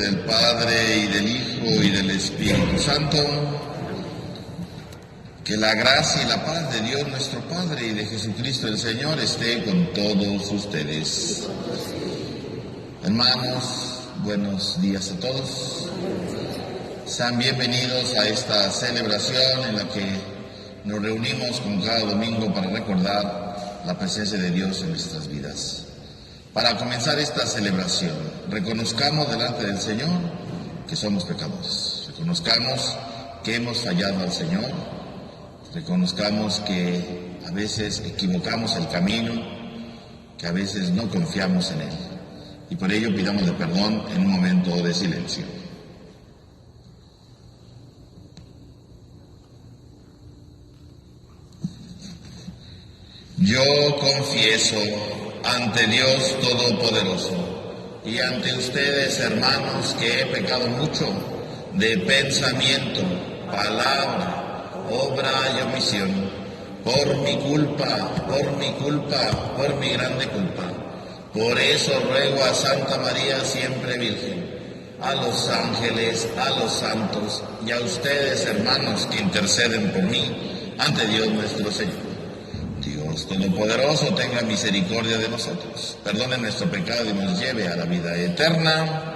del Padre, y del Hijo, y del Espíritu Santo. Que la gracia y la paz de Dios nuestro Padre y de Jesucristo el Señor esté con todos ustedes. Hermanos, buenos días a todos. Sean bienvenidos a esta celebración en la que nos reunimos como cada domingo para recordar la presencia de Dios en nuestras vidas. Para comenzar esta celebración, reconozcamos delante del Señor que somos pecadores. Reconozcamos que hemos fallado al Señor. Reconozcamos que a veces equivocamos el camino, que a veces no confiamos en Él. Y por ello pidámosle perdón en un momento de silencio. Yo confieso ante Dios Todopoderoso y ante ustedes, hermanos, que he pecado mucho de pensamiento, palabra, obra y omisión, por mi culpa, por mi grande culpa. Por eso ruego a Santa María siempre Virgen, a los ángeles, a los santos y a ustedes, hermanos, que interceden por mí ante Dios nuestro Señor. Dios Todopoderoso tenga misericordia de nosotros, perdone nuestro pecado y nos lleve a la vida eterna.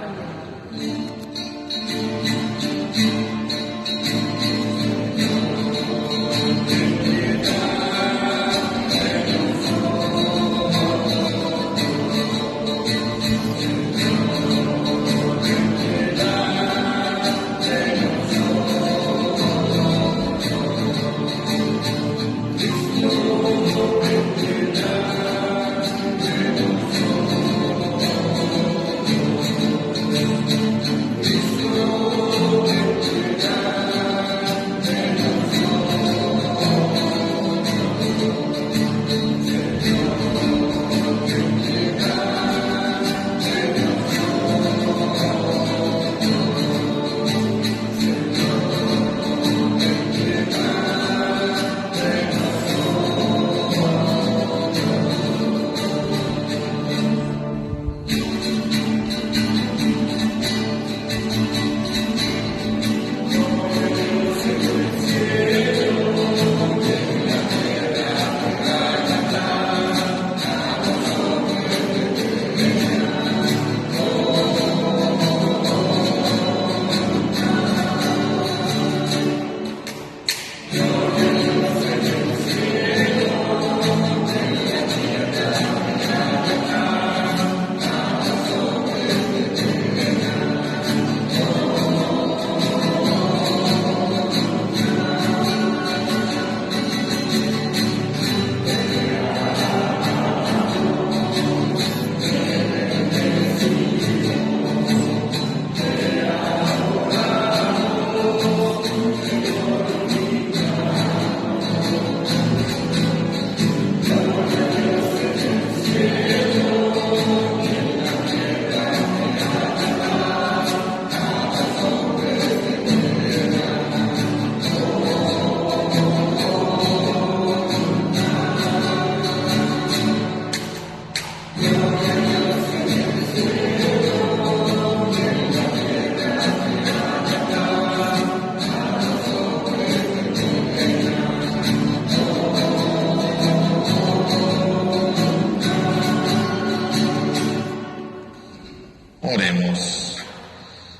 Oremos.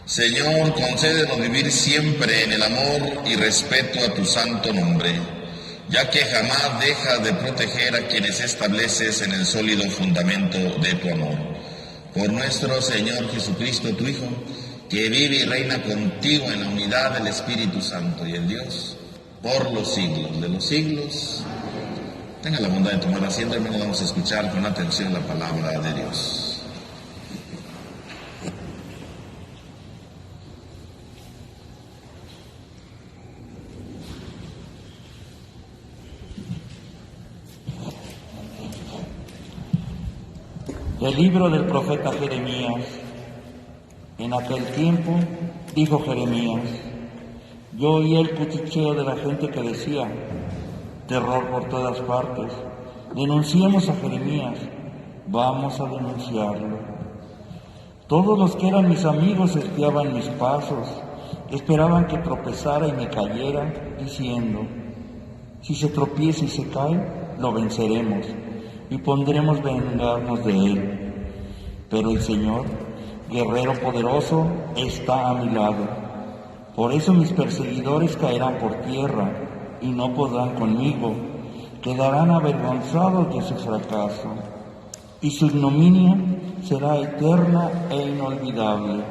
Señor, concédenos vivir siempre en el amor y respeto a tu santo nombre, ya que jamás dejas de proteger a quienes estableces en el sólido fundamento de tu amor. Por nuestro Señor Jesucristo, tu Hijo, que vive y reina contigo en la unidad del Espíritu Santo y el Dios, por los siglos de los siglos. Tenga la bondad de tomar asiento, hermanos, vamos a escuchar con atención la palabra de Dios. Del libro del profeta Jeremías. En aquel tiempo dijo Jeremías: yo oí el cuchicheo de la gente que decía: terror por todas partes, denunciemos a Jeremías, vamos a denunciarlo. Todos los que eran mis amigos espiaban mis pasos, esperaban que tropezara y me cayera, diciendo: si se tropieza y se cae, lo venceremos y pondremos vengarnos de él. Pero el Señor, guerrero poderoso, está a mi lado. Por eso mis perseguidores caerán por tierra y no podrán conmigo, quedarán avergonzados de su fracaso, y su ignominia será eterna e inolvidable.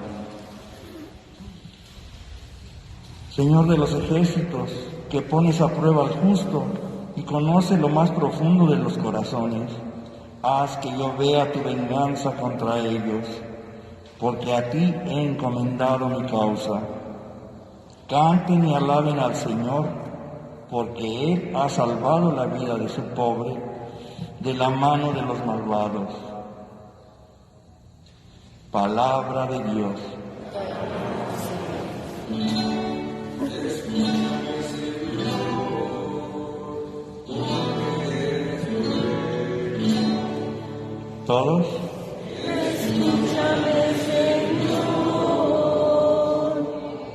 Señor de los ejércitos, que pones a prueba al justo y conoces lo más profundo de los corazones, haz que yo vea tu venganza contra ellos, porque a ti he encomendado mi causa. Canten y alaben al Señor, porque Él ha salvado la vida de su pobre de la mano de los malvados. Palabra de Dios. ¿Todos? Escúchame, Señor,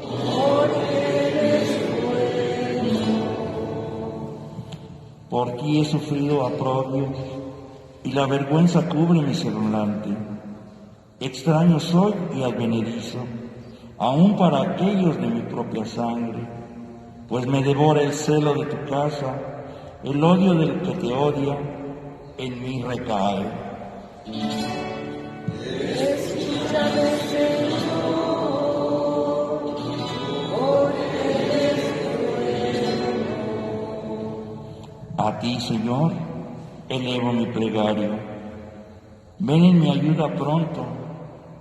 porque eres bueno. Por ti he sufrido aprobios y la vergüenza cubre mi semblante. Extraño soy y advenedizo, aun para aquellos de mi propia sangre, pues me devora el celo de tu casa, el odio del que te odia, en mí recae. Escúchame, Señor, porque eres bueno. A ti, Señor, elevo mi plegaria. Ven en mi ayuda pronto,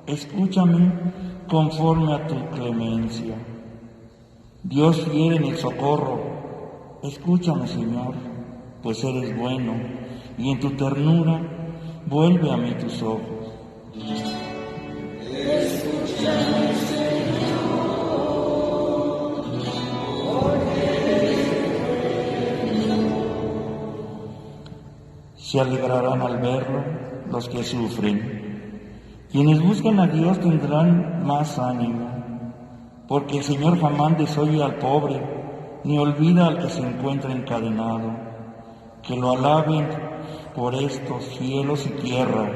escúchame conforme a tu clemencia. Dios fiel en el socorro, escúchame, Señor, pues eres bueno, y en tu ternura vuelve a mí tus ojos. Escúchame, Señor, porque eres bueno. Se alegrarán al verlo los que sufren. Quienes buscan a Dios tendrán más ánimo, porque el Señor jamás desoye al pobre, ni olvida al que se encuentra encadenado. Que lo alaben por estos cielos y tierra,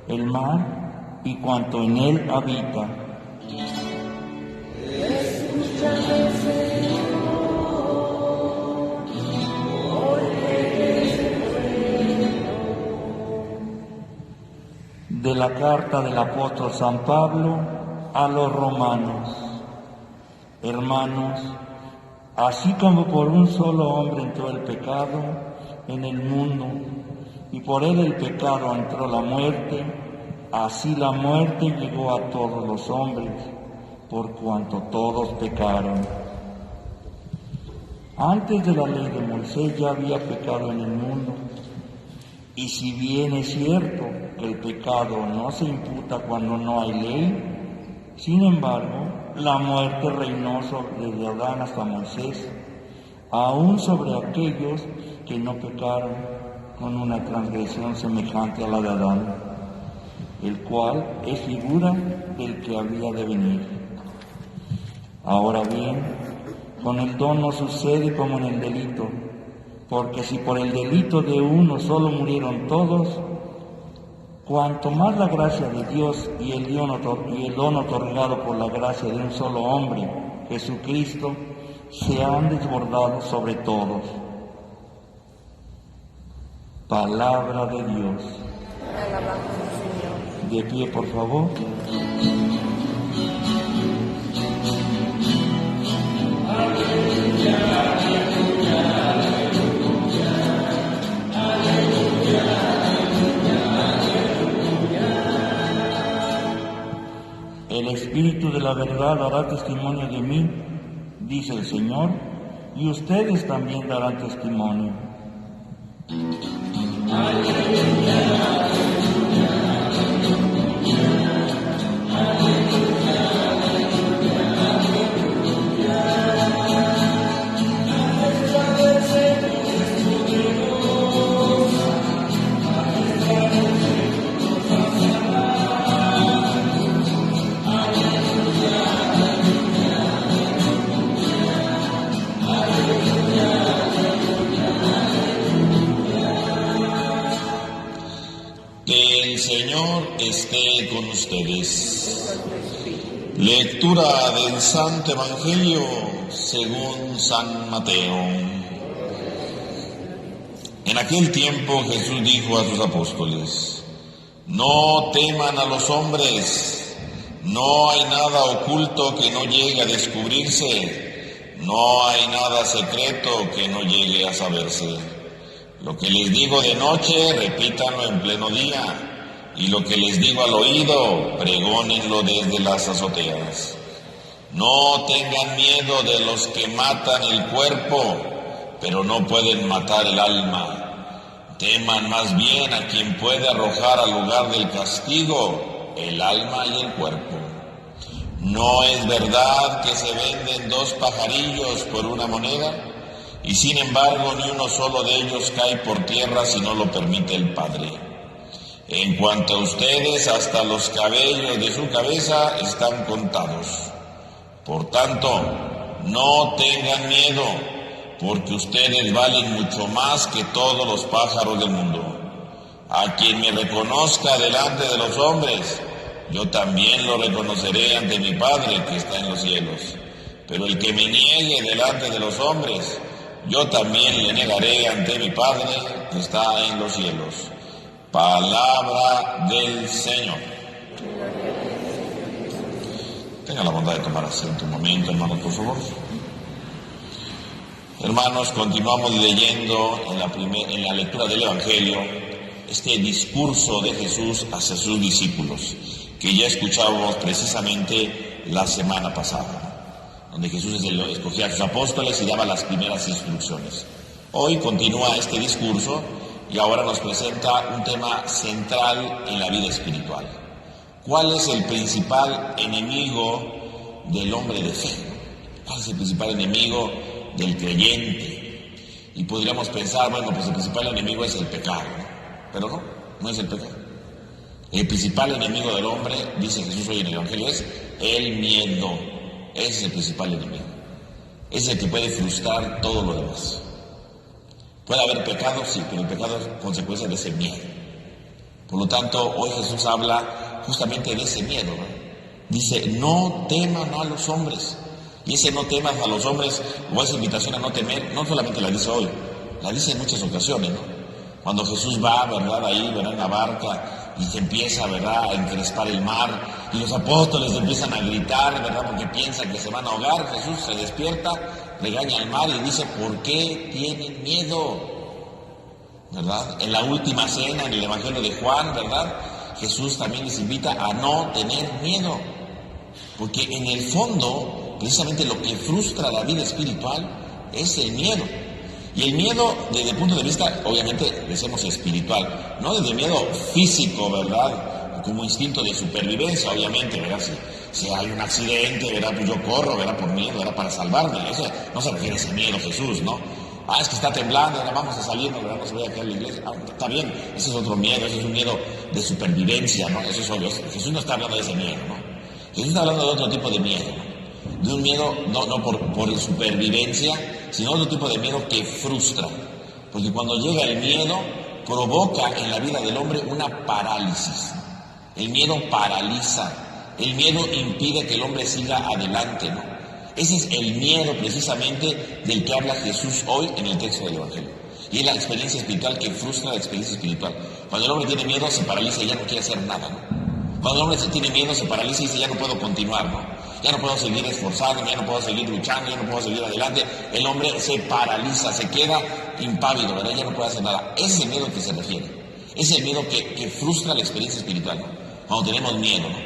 el mar y cuanto en él habita. Escúchame, Señor, porque eres bueno. De la carta del apóstol San Pablo a los romanos. Hermanos, así como por un solo hombre entró el pecado en el mundo, y por él el pecado entró la muerte, así la muerte llegó a todos los hombres, por cuanto todos pecaron. Antes de la ley de Moisés ya había pecado en el mundo, y si bien es cierto que el pecado no se imputa cuando no hay ley, sin embargo, la muerte reinó desde Adán hasta Moisés, aún sobre aquellos que no pecaron con una transgresión semejante a la de Adán, el cual es figura del que había de venir. Ahora bien, con el don no sucede como en el delito, porque si por el delito de uno solo murieron todos, cuanto más la gracia de Dios y el don otorgado por la gracia de un solo hombre, Jesucristo, se han desbordado sobre todos. Palabra de Dios. Alabamos al Señor. De pie, por favor. El Espíritu de la verdad dará testimonio de mí, dice el Señor, y ustedes también darán testimonio. El Señor esté con ustedes. Lectura del Santo Evangelio según San Mateo. En aquel tiempo Jesús dijo a sus apóstoles: no teman a los hombres, no hay nada oculto que no llegue a descubrirse, no hay nada secreto que no llegue a saberse. Lo que les digo de noche, repítanlo en pleno día, y lo que les digo al oído, pregónenlo desde las azoteas. No tengan miedo de los que matan el cuerpo, pero no pueden matar el alma. Teman más bien a quien puede arrojar al lugar del castigo el alma y el cuerpo. ¿No es verdad que se venden 2 pajarillos por una moneda? Y sin embargo ni uno solo de ellos cae por tierra si no lo permite el Padre. En cuanto a ustedes, hasta los cabellos de su cabeza están contados. Por tanto, no tengan miedo, porque ustedes valen mucho más que todos los pájaros del mundo. A quien me reconozca delante de los hombres, yo también lo reconoceré ante mi Padre que está en los cielos. Pero el que me niegue delante de los hombres, yo también le negaré ante mi Padre que está en los cielos. Palabra del Señor. Tenga la bondad de tomar asiento un momento, hermanos, por favor. Hermanos, continuamos leyendo en la lectura del Evangelio este discurso de Jesús hacia sus discípulos, que ya escuchábamos precisamente la semana pasada, donde Jesús escogía a sus apóstoles y daba las primeras instrucciones. Hoy continúa este discurso y ahora nos presenta un tema central en la vida espiritual. ¿Cuál es el principal enemigo del hombre de fe? ¿Cuál es el principal enemigo del creyente? Y podríamos pensar, bueno, pues el principal enemigo es el pecado, ¿no? Pero no es el pecado. El principal enemigo del hombre, dice Jesús hoy en el Evangelio, es el miedo. Ese es el principal enemigo. Es el que puede frustrar todo lo demás. Puede haber pecado, sí, pero el pecado es consecuencia de ese miedo. Por lo tanto, hoy Jesús habla justamente de ese miedo, ¿no? Dice, no teman a los hombres. Y ese no temas a los hombres, o esa invitación a no temer, no solamente la dice hoy, la dice en muchas ocasiones, ¿no? Cuando Jesús va, ¿verdad?, ahí, ¿verdad?, en la barca, y se empieza, ¿verdad?, a encrespar el mar, y los apóstoles empiezan a gritar, ¿verdad?, porque piensan que se van a ahogar. Jesús se despierta, regaña al mar y dice, ¿por qué tienen miedo? ¿Verdad? En la última cena, en el Evangelio de Juan, ¿verdad?, Jesús también les invita a no tener miedo, porque en el fondo, precisamente lo que frustra la vida espiritual es el miedo. Y el miedo, desde el punto de vista, obviamente, decimos espiritual, no desde el miedo físico, ¿verdad?, como instinto de supervivencia, obviamente, ¿verdad? Si hay un accidente, ¿verdad?, pues yo corro, ¿verdad?, por miedo, ¿verdad?, para salvarme. Eso no se refiere a ese miedo Jesús, ¿no? Es que está temblando, ¿verdad?, vamos a salir, ¿verdad?, no se vaya a quedar en la iglesia. Está bien, ese es otro miedo, ese es un miedo de supervivencia, ¿no? Eso es obvio. Jesús no está hablando de ese miedo, ¿no? Jesús está hablando de otro tipo de miedo, ¿no? De un miedo no por supervivencia, sino otro tipo de miedo que frustra. Porque cuando llega el miedo, provoca en la vida del hombre una parálisis. El miedo paraliza, el miedo impide que el hombre siga adelante, ¿no? Ese es el miedo precisamente del que habla Jesús hoy en el texto del Evangelio. Y es la experiencia espiritual que frustra la experiencia espiritual. Cuando el hombre tiene miedo, se paraliza y ya no quiere hacer nada, ¿no? Cuando el hombre tiene miedo, se paraliza y dice, ya no puedo continuar, ¿no? Ya no puedo seguir esforzándome, ya no puedo seguir luchando, ya no puedo seguir adelante. El hombre se paraliza, se queda impávido, ¿verdad? Ya no puede hacer nada. Ese es el miedo que se refiere. Ese es el miedo que frustra la experiencia espiritual, ¿no? Cuando tenemos miedo, ¿no?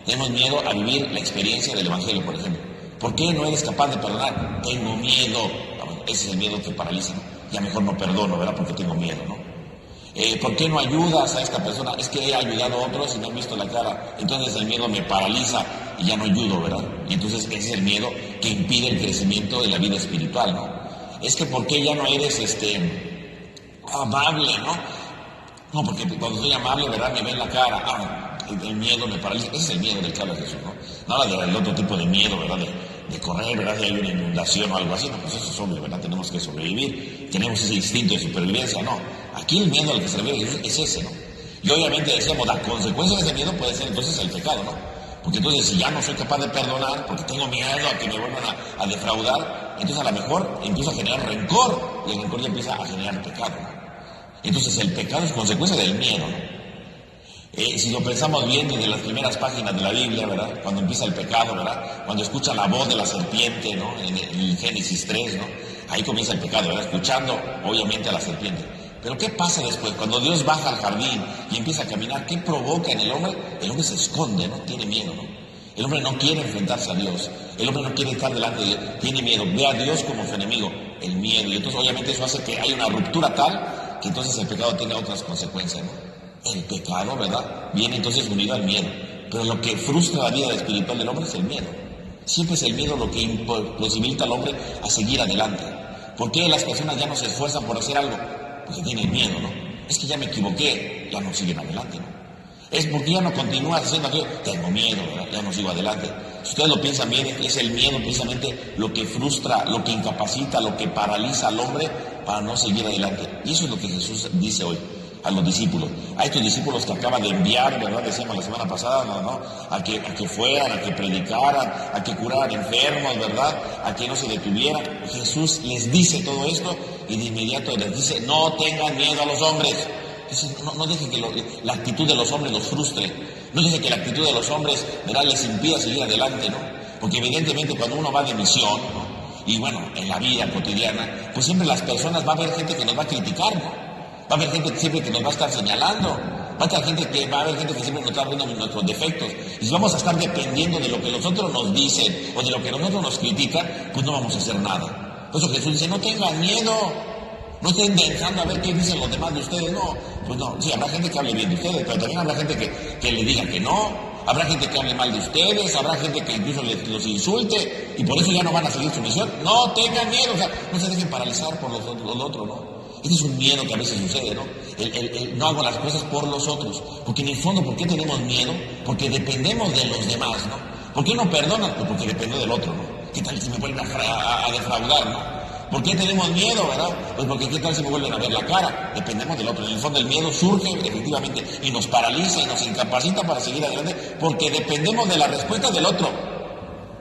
Tenemos miedo a vivir la experiencia del Evangelio, por ejemplo. ¿Por qué no eres capaz de perdonar? Tengo miedo. Bueno, ese es el miedo que paraliza, ¿no? Ya mejor no perdono, ¿verdad? Porque tengo miedo, ¿no? ¿Por qué no ayudas a esta persona? Es que he ayudado a otros y me han visto la cara. Entonces el miedo me paraliza y ya no ayudo, ¿verdad? Y entonces ese es el miedo que impide el crecimiento de la vida espiritual, ¿no? Es que ¿por qué ya no eres amable, no? No, porque cuando soy amable, ¿verdad?, me ven la cara. El miedo me paraliza. Ese es el miedo del que habla Jesús, ¿no? No habla del otro tipo de miedo, ¿verdad? De correr, ¿verdad? Si hay una inundación o algo así, no, pues eso es obvio, ¿verdad? Tenemos que sobrevivir, tenemos ese instinto de supervivencia, no. Aquí el miedo al que se refiere Jesús es ese, ¿no? Y obviamente decíamos, la consecuencia de ese miedo puede ser entonces el pecado, ¿no? Porque entonces si ya no soy capaz de perdonar, porque tengo miedo a que me vuelvan a defraudar, entonces a lo mejor empiezo a generar rencor, y el rencor ya empieza a generar pecado, ¿no? Entonces el pecado es consecuencia del miedo, ¿no? Si lo pensamos bien desde las primeras páginas de la Biblia, ¿verdad? Cuando empieza el pecado, ¿verdad? Cuando escucha la voz de la serpiente, ¿no? En el Génesis 3, ¿no? Ahí comienza el pecado, ¿verdad? Escuchando, obviamente, a la serpiente. Pero ¿qué pasa después? Cuando Dios baja al jardín y empieza a caminar, ¿qué provoca en el hombre? El hombre se esconde, ¿no? Tiene miedo, ¿no? El hombre no quiere enfrentarse a Dios. El hombre no quiere estar delante de Dios. Tiene miedo. Ve a Dios como su enemigo. El miedo. Y entonces, obviamente, eso hace que haya una ruptura tal que entonces el pecado tenga otras consecuencias, ¿no? El pecado, ¿verdad? Viene entonces unido al miedo. Pero lo que frustra la vida espiritual del hombre es el miedo. Siempre es el miedo lo que imposibilita al hombre a seguir adelante. ¿Por qué las personas ya no se esfuerzan por hacer algo? Porque tienen miedo, ¿no? Es que ya me equivoqué, ya no siguen adelante, ¿no? Es porque ya no continúas haciendo aquello, tengo miedo, ¿verdad? Ya no sigo adelante. Si ustedes lo piensan bien, es el miedo precisamente lo que frustra, lo que incapacita, lo que paraliza al hombre para no seguir adelante. Y eso es lo que Jesús dice hoy a los discípulos, a estos discípulos que acaba de enviar, ¿verdad? Decíamos la semana pasada, ¿no? A que fueran, a que predicaran, a que curaran enfermos, ¿verdad? A que no se detuvieran. Jesús les dice todo esto y de inmediato les dice, no tengan miedo a los hombres. Entonces, no dejen que la actitud de los hombres los frustre, no dejen que la actitud de los hombres, ¿verdad?, les impida seguir adelante, ¿no? Porque evidentemente cuando uno va de misión, ¿no? Y bueno, en la vida cotidiana, pues siempre las personas, va a haber gente que nos va a criticar, ¿no? Va a haber gente que siempre que nos va a estar señalando, va a haber gente que siempre nos está viendo nuestros defectos. Y si vamos a estar dependiendo de lo que los otros nos dicen o de lo que los otros nos critican, pues no vamos a hacer nada. Por eso Jesús dice, no tengan miedo, no estén pensando a ver qué dicen los demás de ustedes, no. Pues no, sí, habrá gente que hable bien de ustedes, pero también habrá gente que le diga que no, habrá gente que hable mal de ustedes, habrá gente que incluso los insulte, y por eso ya no van a seguir su misión. No tengan miedo, o sea, no se dejen paralizar por los otros, ¿no? Este es un miedo que a veces sucede, ¿no? El no hago las cosas por los otros. Porque en el fondo, ¿por qué tenemos miedo? Porque dependemos de los demás, ¿no? ¿Por qué no perdonan? Pues porque dependo del otro, ¿no? ¿Qué tal si me vuelven a defraudar, ¿no? ¿Por qué tenemos miedo, verdad? Pues porque ¿qué tal si me vuelven a ver la cara? Dependemos del otro. En el fondo el miedo surge efectivamente y nos paraliza y nos incapacita para seguir adelante porque dependemos de la respuesta del otro.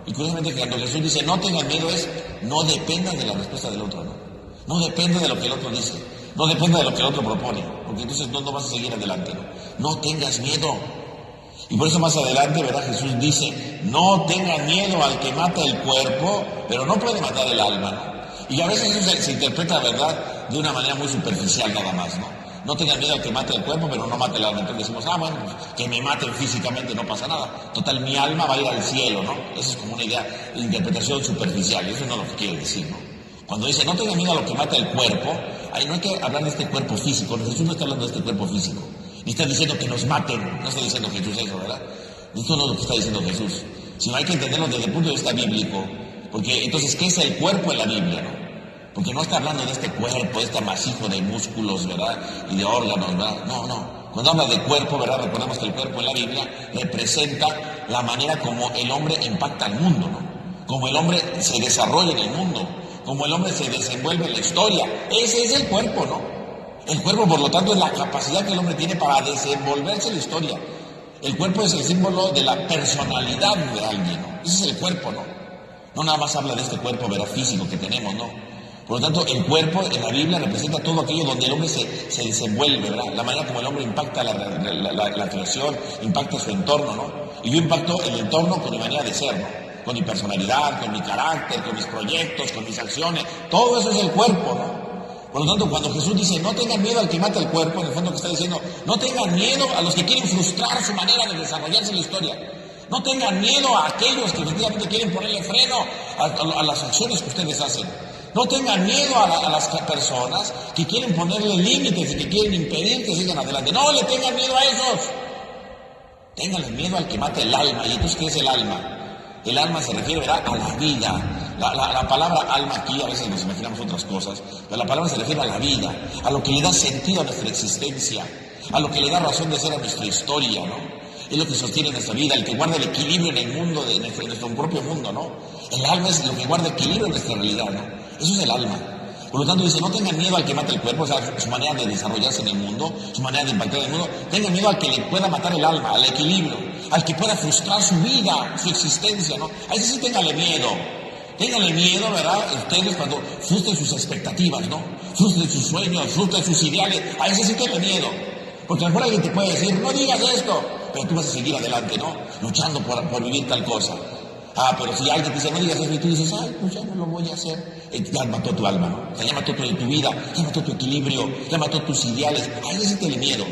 Y curiosamente cuando Jesús dice no tengan miedo es no dependan de la respuesta del otro, ¿no? No depende de lo que el otro dice, no depende de lo que el otro propone, porque entonces no vas a seguir adelante, ¿no? No tengas miedo. Y por eso más adelante, ¿verdad? Jesús dice, no tengan miedo al que mata el cuerpo, pero no puede matar el alma, ¿no? Y a veces eso se interpreta, ¿verdad?, de una manera muy superficial nada más, ¿no? No tengan miedo al que mate el cuerpo, pero no mate el alma. Entonces decimos, bueno, pues, que me maten físicamente no pasa nada. Total, mi alma va a ir al cielo, ¿no? Esa es como una idea, interpretación superficial, y eso no es lo que quiere decir, ¿no? Cuando dice, no tengan miedo a lo que mata el cuerpo, ahí no hay que hablar de este cuerpo físico. Jesús no está hablando de este cuerpo físico. Ni está diciendo que nos maten. No está diciendo Jesús eso, ¿verdad? Esto no es lo que está diciendo Jesús. Sino hay que entenderlo desde el punto de vista bíblico. Porque entonces, ¿qué es el cuerpo en la Biblia, no? Porque no está hablando de este cuerpo, de este amasijo de músculos, ¿verdad? Y de órganos, ¿verdad? No. Cuando habla de cuerpo, ¿verdad? Recordemos que el cuerpo en la Biblia representa la manera como el hombre impacta al mundo, ¿no? Como el hombre se desarrolla en el mundo. Como el hombre se desenvuelve en la historia. Ese es el cuerpo, ¿no? El cuerpo, por lo tanto, es la capacidad que el hombre tiene para desenvolverse en la historia. El cuerpo es el símbolo de la personalidad de alguien, ¿no? Ese es el cuerpo, ¿no? No nada más habla de este cuerpo, ¿verdad?, físico que tenemos, ¿no? Por lo tanto, el cuerpo en la Biblia representa todo aquello donde el hombre se desenvuelve, ¿verdad? La manera como el hombre impacta la creación, impacta su entorno, ¿no? Y yo impacto el entorno con mi manera de ser, ¿no? Con mi personalidad, con mi carácter, con mis proyectos, con mis acciones. Todo eso es el cuerpo, ¿no? Por lo tanto, cuando Jesús dice, no tengan miedo al que mata el cuerpo, en el fondo que está diciendo, no tengan miedo a los que quieren frustrar su manera de desarrollarse en la historia. No tengan miedo a aquellos que efectivamente quieren ponerle freno a las acciones que ustedes hacen. No tengan miedo a las personas que quieren ponerle límites y que quieren impedir que sigan adelante. No le tengan miedo a esos. Ténganle miedo al que mata el alma. ¿Y entonces qué es el alma? El alma se refiere, ¿verdad?, a la vida. La palabra alma aquí, a veces nos imaginamos otras cosas, pero la palabra se refiere a la vida, a lo que le da sentido a nuestra existencia, a lo que le da razón de ser a nuestra historia, ¿no? Es lo que sostiene nuestra vida, el que guarda el equilibrio en el mundo, en nuestro propio mundo, ¿no? El alma es lo que guarda equilibrio en nuestra realidad, ¿no? Eso es el alma. Por lo tanto dice, no tengan miedo al que mata el cuerpo, o sea, su manera de desarrollarse en el mundo, su manera de impactar en el mundo. Tengan miedo al que le pueda matar el alma, al equilibrio, al que pueda frustrar su vida, su existencia, ¿no? A ese sí ténganle miedo. Ténganle miedo, ¿verdad? Ustedes cuando frustren sus expectativas, ¿no? Frustren sus sueños, frustren sus ideales. A ese sí ténganle miedo. Porque a lo mejor alguien te puede decir, no digas esto, pero tú vas a seguir adelante, ¿no? Luchando por vivir tal cosa. Pero si alguien te dice, no digas eso, y tú dices, ay, pues ya no lo voy a hacer, ya mató tu alma, ¿no? O sea, ya mató tu vida, ya mató tu equilibrio, ya mató tus ideales. A ese sí ténganle miedo.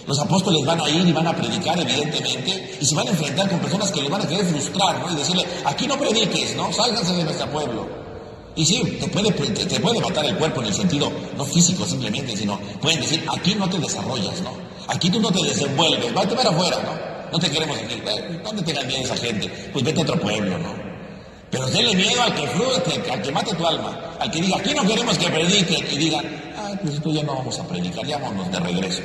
Los apóstoles van a ir y van a predicar, evidentemente, y se van a enfrentar con personas que les van a querer frustrar, ¿no? Y decirle, aquí no prediques, ¿no? Sálganse de nuestro pueblo. Y sí, te puede matar el cuerpo en el sentido, no físico simplemente, sino pueden decir, aquí no te desarrollas, ¿no? Aquí tú no te desenvuelves, vete para afuera, ¿no? No te queremos aquí. ¿Dónde tengan miedo esa gente? Pues vete a otro pueblo, ¿no? Pero denle miedo al que frustre, al que mate tu alma, al que diga, aquí no queremos que prediquen, y digan, ay, pues tú ya no vamos a predicar, ya vámonos de regreso.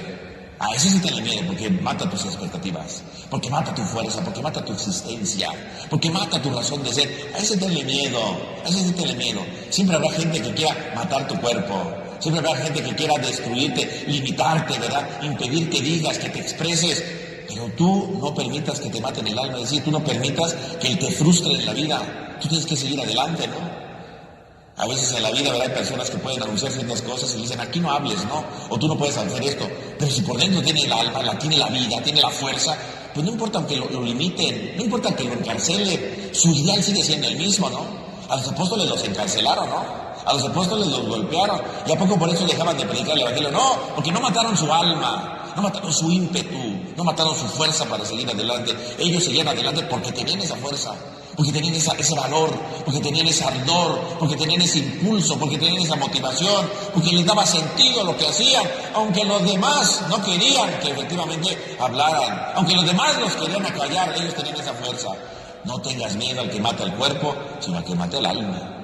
A eso sí tenle miedo, porque mata tus expectativas, porque mata tu fuerza, porque mata tu existencia, porque mata tu razón de ser. A ese tenle miedo, a ese sí tenle miedo. Siempre habrá gente que quiera matar tu cuerpo, siempre habrá gente que quiera destruirte, limitarte, ¿verdad? Impedir que digas, que te expreses, pero tú no permitas que te maten el alma, es decir, tú no permitas que te frustre en la vida. Tú tienes que seguir adelante, ¿no? A veces en la vida, ¿verdad? Hay personas que pueden anunciar ciertas cosas y dicen, aquí no hables, ¿no? O tú no puedes hacer esto. Pero si por dentro tiene el alma, tiene la vida, tiene la fuerza, pues no importa aunque lo limiten, no importa que lo encarcelen, su ideal sigue siendo el mismo, ¿no? A los apóstoles los encarcelaron, ¿no? A los apóstoles los golpearon. ¿Y a poco por eso dejaban de predicar el evangelio? No, porque no mataron su alma, no mataron su ímpetu, no mataron su fuerza para seguir adelante. Ellos seguían adelante porque tenían esa fuerza, porque tenían ese valor, porque tenían ese ardor, porque tenían ese impulso, porque tenían esa motivación, porque les daba sentido a lo que hacían, aunque los demás no querían que efectivamente hablaran, aunque los demás los querían acallar, ellos tenían esa fuerza. No tengas miedo al que mata el cuerpo, sino al que mata el alma.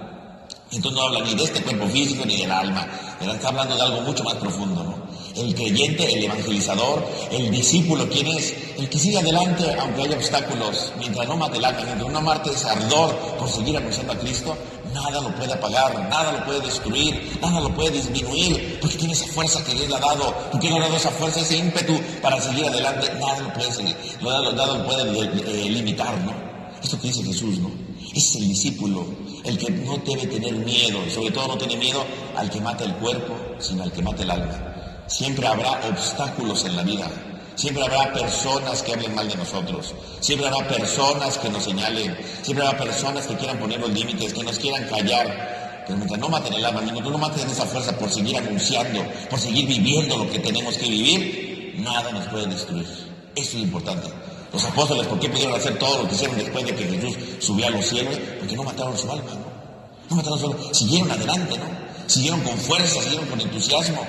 Entonces no habla ni de este cuerpo físico ni del alma, pero está hablando de algo mucho más profundo, ¿no? El creyente, el evangelizador, el discípulo, ¿quién es? El que sigue adelante aunque haya obstáculos, mientras no mate el alma, mientras no mate ese ardor por seguir anunciando a Cristo, nada lo puede apagar, nada lo puede destruir, nada lo puede disminuir, porque tiene esa fuerza que Dios le ha dado, porque le ha dado esa fuerza, ese ímpetu para seguir adelante, nada lo puede seguir, nada lo puede limitar, ¿no? Esto que dice Jesús, ¿no? Ese es el discípulo, el que no debe tener miedo, y sobre todo no tiene miedo al que mata el cuerpo, sino al que mata el alma. Siempre habrá obstáculos en la vida, siempre habrá personas que hablen mal de nosotros, siempre habrá personas que nos señalen, siempre habrá personas que quieran poner los límites, que nos quieran callar, pero mientras no maten el alma, mientras no maten esa fuerza por seguir anunciando, por seguir viviendo lo que tenemos que vivir, nada nos puede destruir. Eso es lo importante. Los apóstoles, ¿por qué pudieron hacer todo lo que hicieron después de que Jesús subió a los cielos? Porque no mataron su alma, ¿no? No mataron su alma, siguieron adelante, ¿no? Siguieron con fuerza, siguieron con entusiasmo.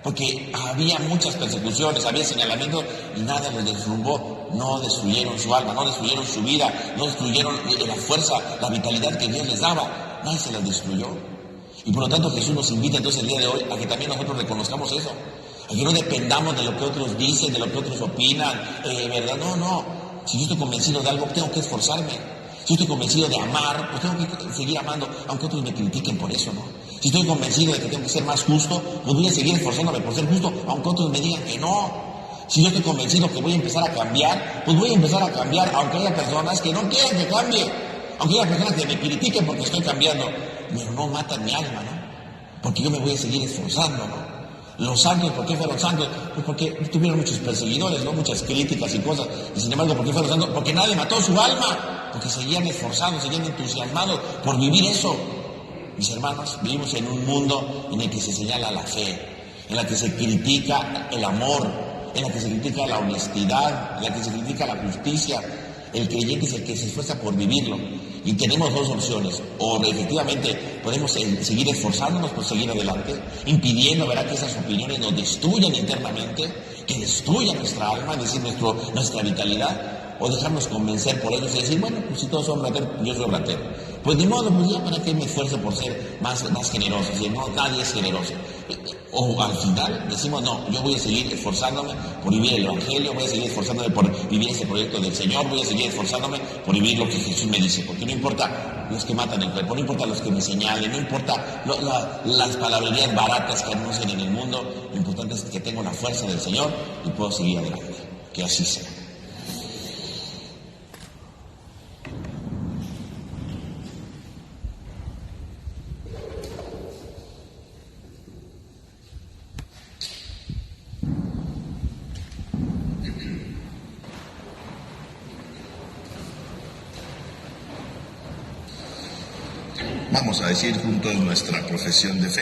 Porque había muchas persecuciones, había señalamientos y nada les derrumbó. No destruyeron su alma, no destruyeron su vida, no destruyeron la fuerza, la vitalidad que Dios les daba. Nadie se las destruyó. Y por lo tanto Jesús nos invita entonces el día de hoy a que también nosotros reconozcamos eso. A que no dependamos de lo que otros dicen, de lo que otros opinan, ¿verdad? No. Si yo estoy convencido de algo, tengo que esforzarme. Si estoy convencido de amar, pues tengo que seguir amando, aunque otros me critiquen por eso, ¿no? Si estoy convencido de que tengo que ser más justo, pues voy a seguir esforzándome por ser justo, aunque otros me digan que no. Si yo estoy convencido que voy a empezar a cambiar, pues voy a empezar a cambiar, aunque haya personas que no quieran que cambie, aunque haya personas que me critiquen porque estoy cambiando, pero no matan mi alma, ¿no? Porque yo me voy a seguir esforzando, ¿no? Los santos, ¿por qué fueron santos? Pues porque tuvieron muchos perseguidores, ¿no? Muchas críticas y cosas. Y sin embargo, ¿por qué fueron santos? Porque nadie mató su alma. Porque seguían esforzados, seguían entusiasmados por vivir eso. Mis hermanos, vivimos en un mundo en el que se señala la fe, en la que se critica el amor, en la que se critica la honestidad, en la que se critica la justicia. El creyente es el que se esfuerza por vivirlo. Y tenemos dos opciones. O efectivamente podemos seguir esforzándonos por seguir adelante, impidiendo, ¿verdad?, que esas opiniones nos destruyan internamente, que destruyan nuestra alma, es decir, nuestra vitalidad, o dejarnos convencer por ellos y decir, bueno, pues si todos son rateros, yo soy ratero. Pues ni modo, pues ya para qué me esfuerzo por ser más generoso, si no, nadie es generoso. O al final decimos, no, yo voy a seguir esforzándome por vivir el Evangelio, voy a seguir esforzándome por vivir ese proyecto del Señor, voy a seguir esforzándome por vivir lo que Jesús me dice, porque no importa los que matan el cuerpo, no importa los que me señalen, no importa las palabrerías baratas que anuncian en el mundo, lo importante es que tengo la fuerza del Señor y puedo seguir adelante. Que así sea. Vamos a decir juntos nuestra profesión de fe.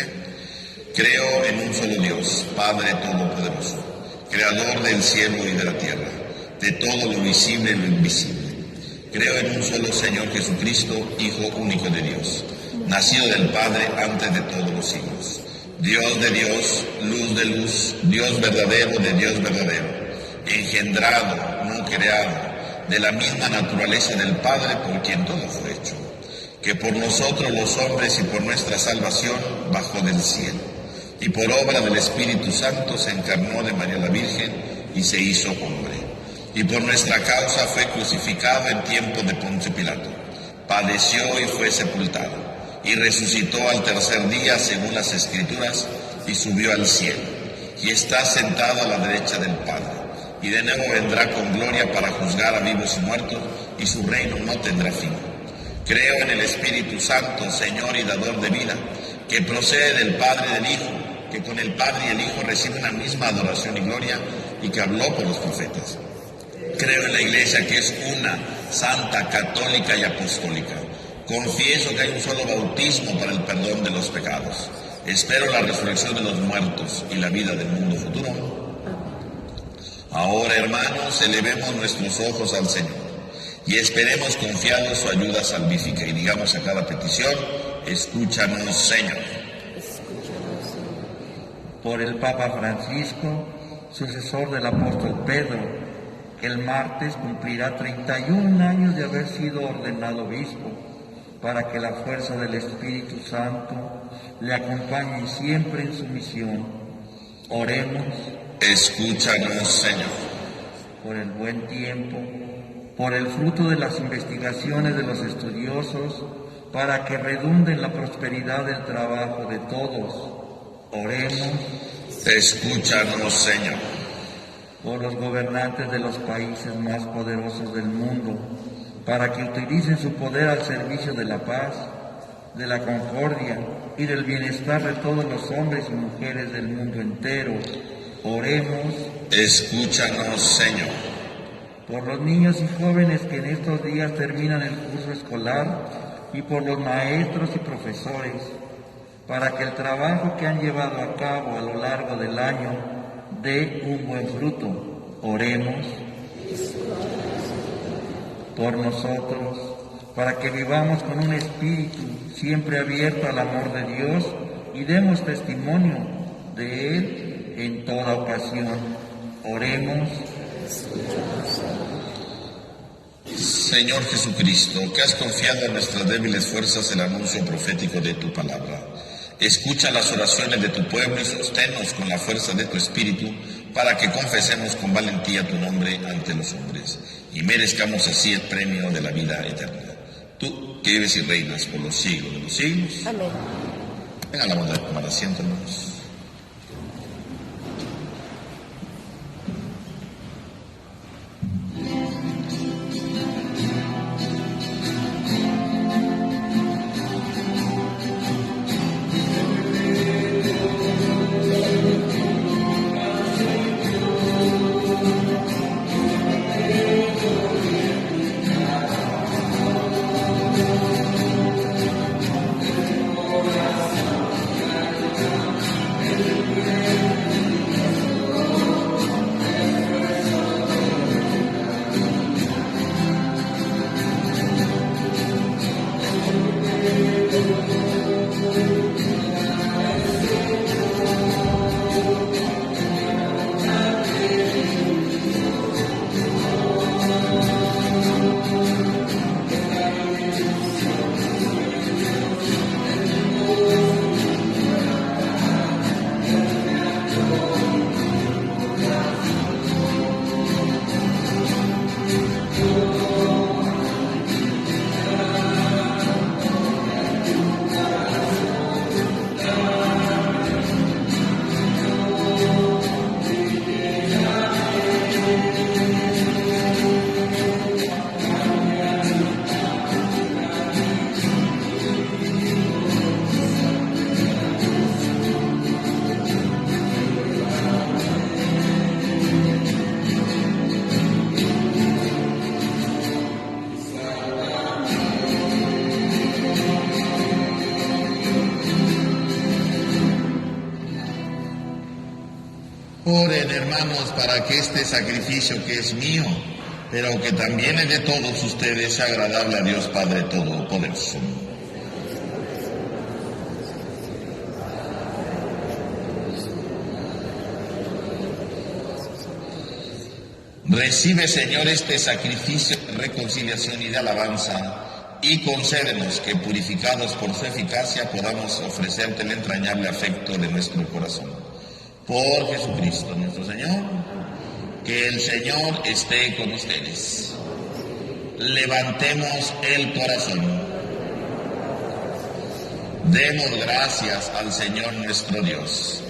Creo en un solo Dios, Padre Todopoderoso, Creador del cielo y de la tierra, de todo lo visible y lo invisible. Creo en un solo Señor Jesucristo, Hijo único de Dios, nacido del Padre antes de todos los siglos. Dios de Dios, luz de luz, Dios verdadero de Dios verdadero, engendrado, no creado, de la misma naturaleza del Padre por quien todo fue hecho, que por nosotros los hombres y por nuestra salvación bajó del cielo, y por obra del Espíritu Santo se encarnó de María la Virgen y se hizo hombre, y por nuestra causa fue crucificado en tiempo de Poncio Pilato, padeció y fue sepultado, y resucitó al tercer día según las Escrituras, y subió al cielo, y está sentado a la derecha del Padre, y de nuevo vendrá con gloria para juzgar a vivos y muertos, y su reino no tendrá fin. Creo en el Espíritu Santo, Señor y dador de vida, que procede del Padre y del Hijo, que con el Padre y el Hijo recibe una misma adoración y gloria, y que habló por los profetas. Creo en la Iglesia, que es una, santa, católica y apostólica. Confieso que hay un solo bautismo para el perdón de los pecados. Espero la resurrección de los muertos y la vida del mundo futuro. Ahora, hermanos, elevemos nuestros ojos al Señor y esperemos confiados su ayuda salvífica, y digamos a cada petición: escúchanos, Señor. Por el Papa Francisco, sucesor del apóstol Pedro, que el martes cumplirá 31 años de haber sido ordenado obispo, para que la fuerza del Espíritu Santo le acompañe siempre en su misión. Oremos. Escúchanos, Señor. Por el buen tiempo, por el fruto de las investigaciones de los estudiosos, para que redunde en la prosperidad del trabajo de todos. Oremos. Escúchanos, Señor. Por los gobernantes de los países más poderosos del mundo, para que utilicen su poder al servicio de la paz, de la concordia y del bienestar de todos los hombres y mujeres del mundo entero. Oremos. Escúchanos, Señor. Por los niños y jóvenes que en estos días terminan el curso escolar, y por los maestros y profesores, para que el trabajo que han llevado a cabo a lo largo del año dé un buen fruto. Oremos. Por nosotros, para que vivamos con un espíritu siempre abierto al amor de Dios y demos testimonio de Él en toda ocasión. Oremos. Señor Jesucristo, que has confiado en nuestras débiles fuerzas el anuncio profético de tu palabra, escucha las oraciones de tu pueblo y sosténnos con la fuerza de tu Espíritu, para que confesemos con valentía tu nombre ante los hombres y merezcamos así el premio de la vida eterna. Tú, que vives y reinas por los siglos de los siglos. Amén. Venga la bondad de tomar asiento, hermanos. hermanos, para que este sacrificio que es mío, pero que también es de todos ustedes, sea agradable a Dios Padre Todopoderoso. Recibe, Señor, este sacrificio de reconciliación y de alabanza, y concédenos que, purificados por su eficacia, podamos ofrecerte el entrañable afecto de nuestro corazón. Por Jesucristo nuestro Señor, que el Señor esté con ustedes. Levantemos el corazón. Demos gracias al Señor nuestro Dios.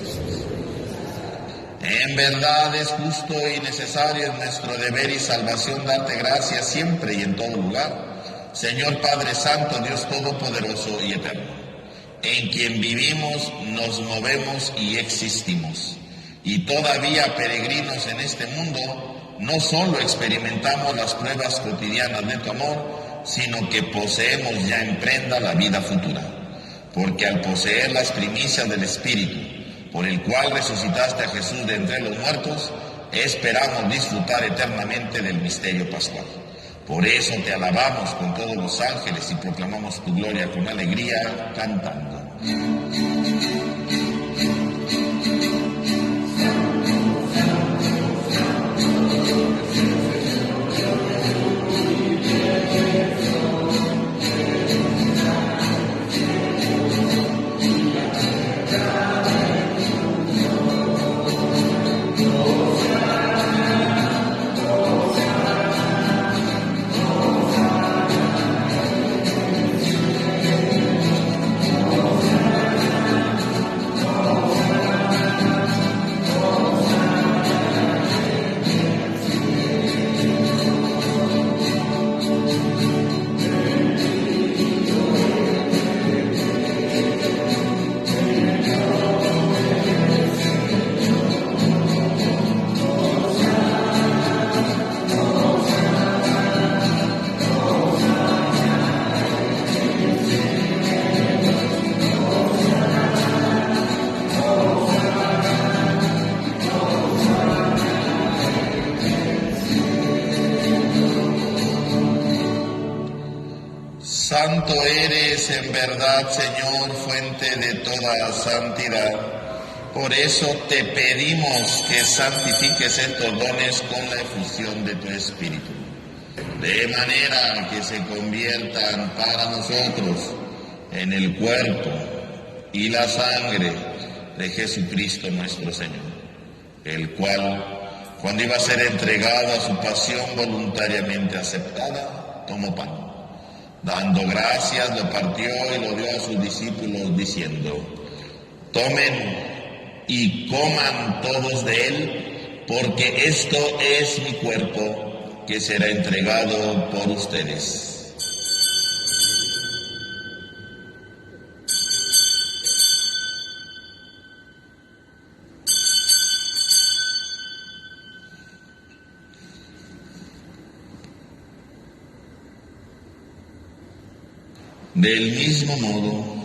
En verdad es justo y necesario, es nuestro deber y salvación darte gracias siempre y en todo lugar, Señor Padre Santo, Dios Todopoderoso y Eterno, en quien vivimos, nos movemos y existimos. Y todavía peregrinos en este mundo, no solo experimentamos las pruebas cotidianas de tu amor, sino que poseemos ya en prenda la vida futura, porque al poseer las primicias del Espíritu, por el cual resucitaste a Jesús de entre los muertos, esperamos disfrutar eternamente del misterio pascual. Por eso te alabamos con todos los ángeles y proclamamos tu gloria con alegría, cantando. Santo eres en verdad, Señor, fuente de toda santidad. Por eso te pedimos que santifiques estos dones con la efusión de tu Espíritu, de manera que se conviertan para nosotros en el cuerpo y la sangre de Jesucristo nuestro Señor, el cual, cuando iba a ser entregado a su pasión voluntariamente aceptada, tomó pan. Dando gracias, lo partió y lo dio a sus discípulos, diciendo: tomen y coman todos de él, porque esto es mi cuerpo, que será entregado por ustedes. Del mismo modo,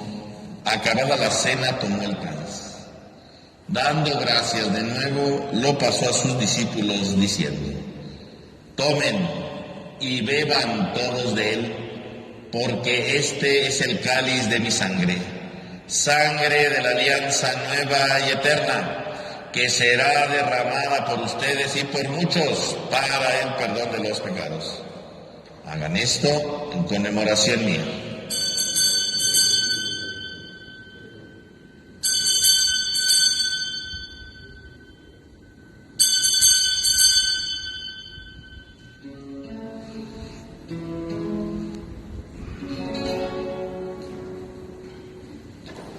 acabada la cena, tomó el cáliz. Dando gracias de nuevo, lo pasó a sus discípulos, diciendo: tomen y beban todos de él, porque este es el cáliz de mi sangre, sangre de la alianza nueva y eterna, que será derramada por ustedes y por muchos para el perdón de los pecados. Hagan esto en conmemoración mía.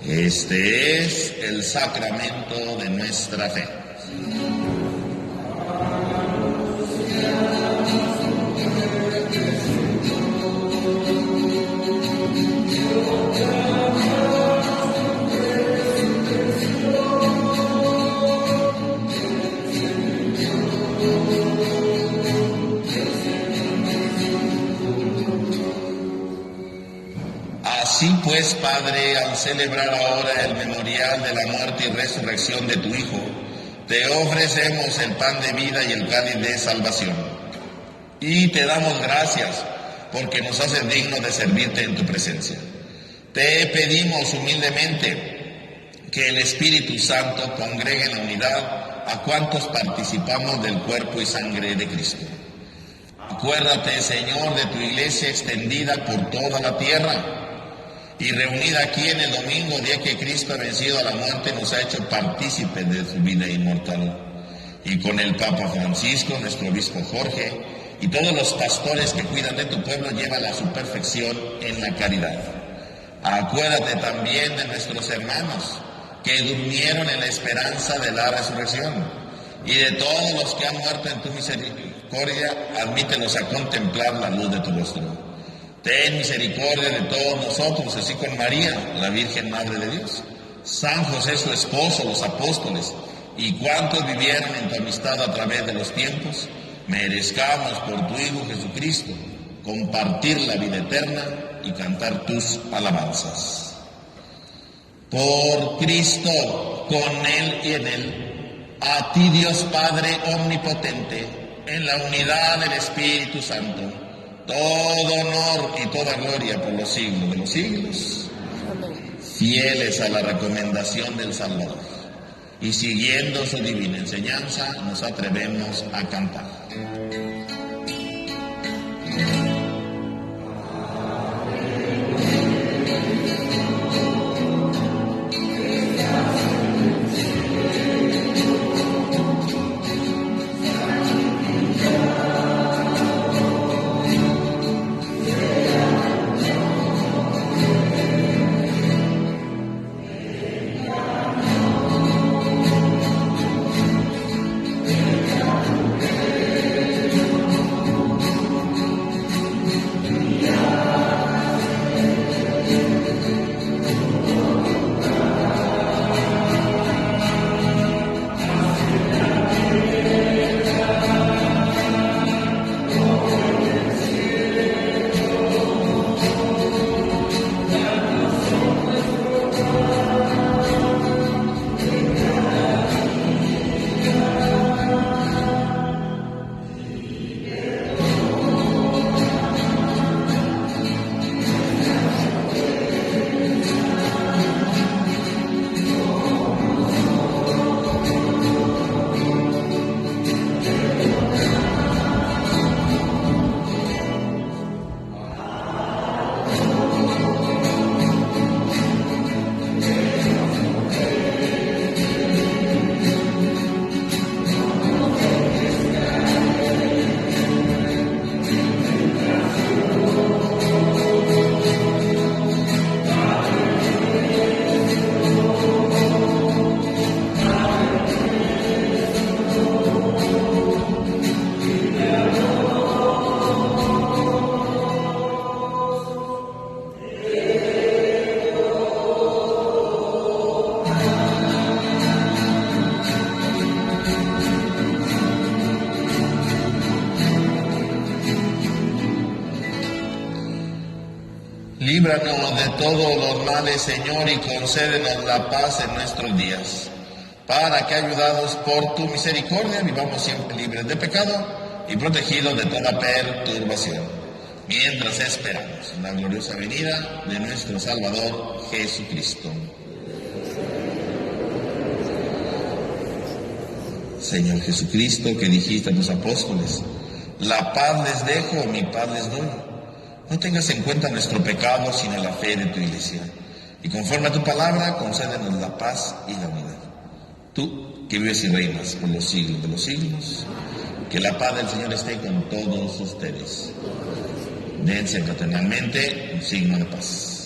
Este es el sacramento de nuestra fe. Así pues, Padre, al celebrar ahora el memorial de la muerte y resurrección de tu Hijo, te ofrecemos el pan de vida y el cáliz de salvación. Y te damos gracias porque nos haces dignos de servirte en tu presencia. Te pedimos humildemente que el Espíritu Santo congregue en la unidad a cuantos participamos del cuerpo y sangre de Cristo. Acuérdate, Señor, de tu iglesia extendida por toda la tierra y reunida aquí en el domingo, día que Cristo ha vencido a la muerte, nos ha hecho partícipes de su vida inmortal. Y con el Papa Francisco, nuestro obispo Jorge, y todos los pastores que cuidan de tu pueblo, llévala a su perfección en la caridad. Acuérdate también de nuestros hermanos que durmieron en la esperanza de la resurrección, y de todos los que han muerto en tu misericordia, admítelos a contemplar la luz de tu rostro. Ten misericordia de todos nosotros, así con María, la Virgen Madre de Dios, San José su esposo, los apóstoles, y cuantos vivieron en tu amistad a través de los tiempos, merezcamos por tu Hijo Jesucristo compartir la vida eterna y cantar tus alabanzas. Por Cristo, con Él y en Él, a ti Dios Padre omnipotente, en la unidad del Espíritu Santo, todo honor y toda gloria por los siglos de los siglos. Fieles a la recomendación del Salvador y siguiendo su divina enseñanza, nos atrevemos a cantar. Líbranos de todos los males, Señor, y concédenos la paz en nuestros días, para que, ayudados por tu misericordia, vivamos siempre libres de pecado y protegidos de toda perturbación, mientras esperamos la gloriosa venida de nuestro Salvador Jesucristo. Señor Jesucristo, que dijiste a tus apóstoles, la paz les dejo, mi paz les doy. No tengas en cuenta nuestro pecado, sino la fe de tu iglesia. Y conforme a tu palabra, concédenos la paz y la unidad. Tú, que vives y reinas por los siglos de los siglos, que la paz del Señor esté con todos ustedes. Dense fraternalmente un signo de paz.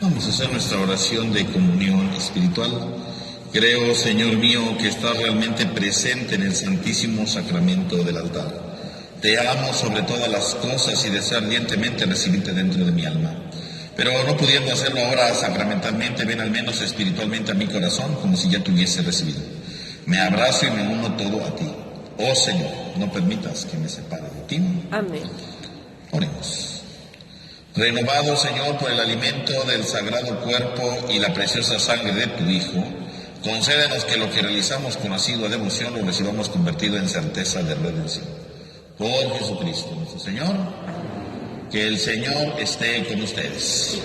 Vamos a hacer nuestra oración de comunión espiritual. Creo, Señor mío, que estás realmente presente en el Santísimo Sacramento del altar. Te amo sobre todas las cosas y deseo ardientemente recibirte dentro de mi alma. Pero no pudiendo hacerlo ahora sacramentalmente, ven al menos espiritualmente a mi corazón como si ya te hubiese recibido. Me abrazo y me uno todo a ti. Oh Señor, no permitas que me separe de ti. Amén. Oremos. Renovado, Señor, por el alimento del sagrado cuerpo y la preciosa sangre de tu Hijo, concédenos que lo que realizamos con asidua devoción lo recibamos convertido en certeza de redención. Por Jesucristo nuestro Señor, que el Señor esté con ustedes.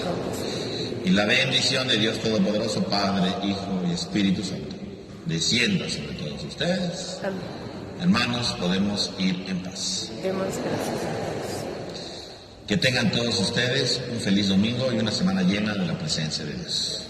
Y la bendición de Dios Todopoderoso, Padre, Hijo y Espíritu Santo, descienda sobre todos ustedes. Amén. Hermanos, podemos ir en paz. Demos gracias a Dios. Que tengan todos ustedes un feliz domingo y una semana llena de la presencia de Dios.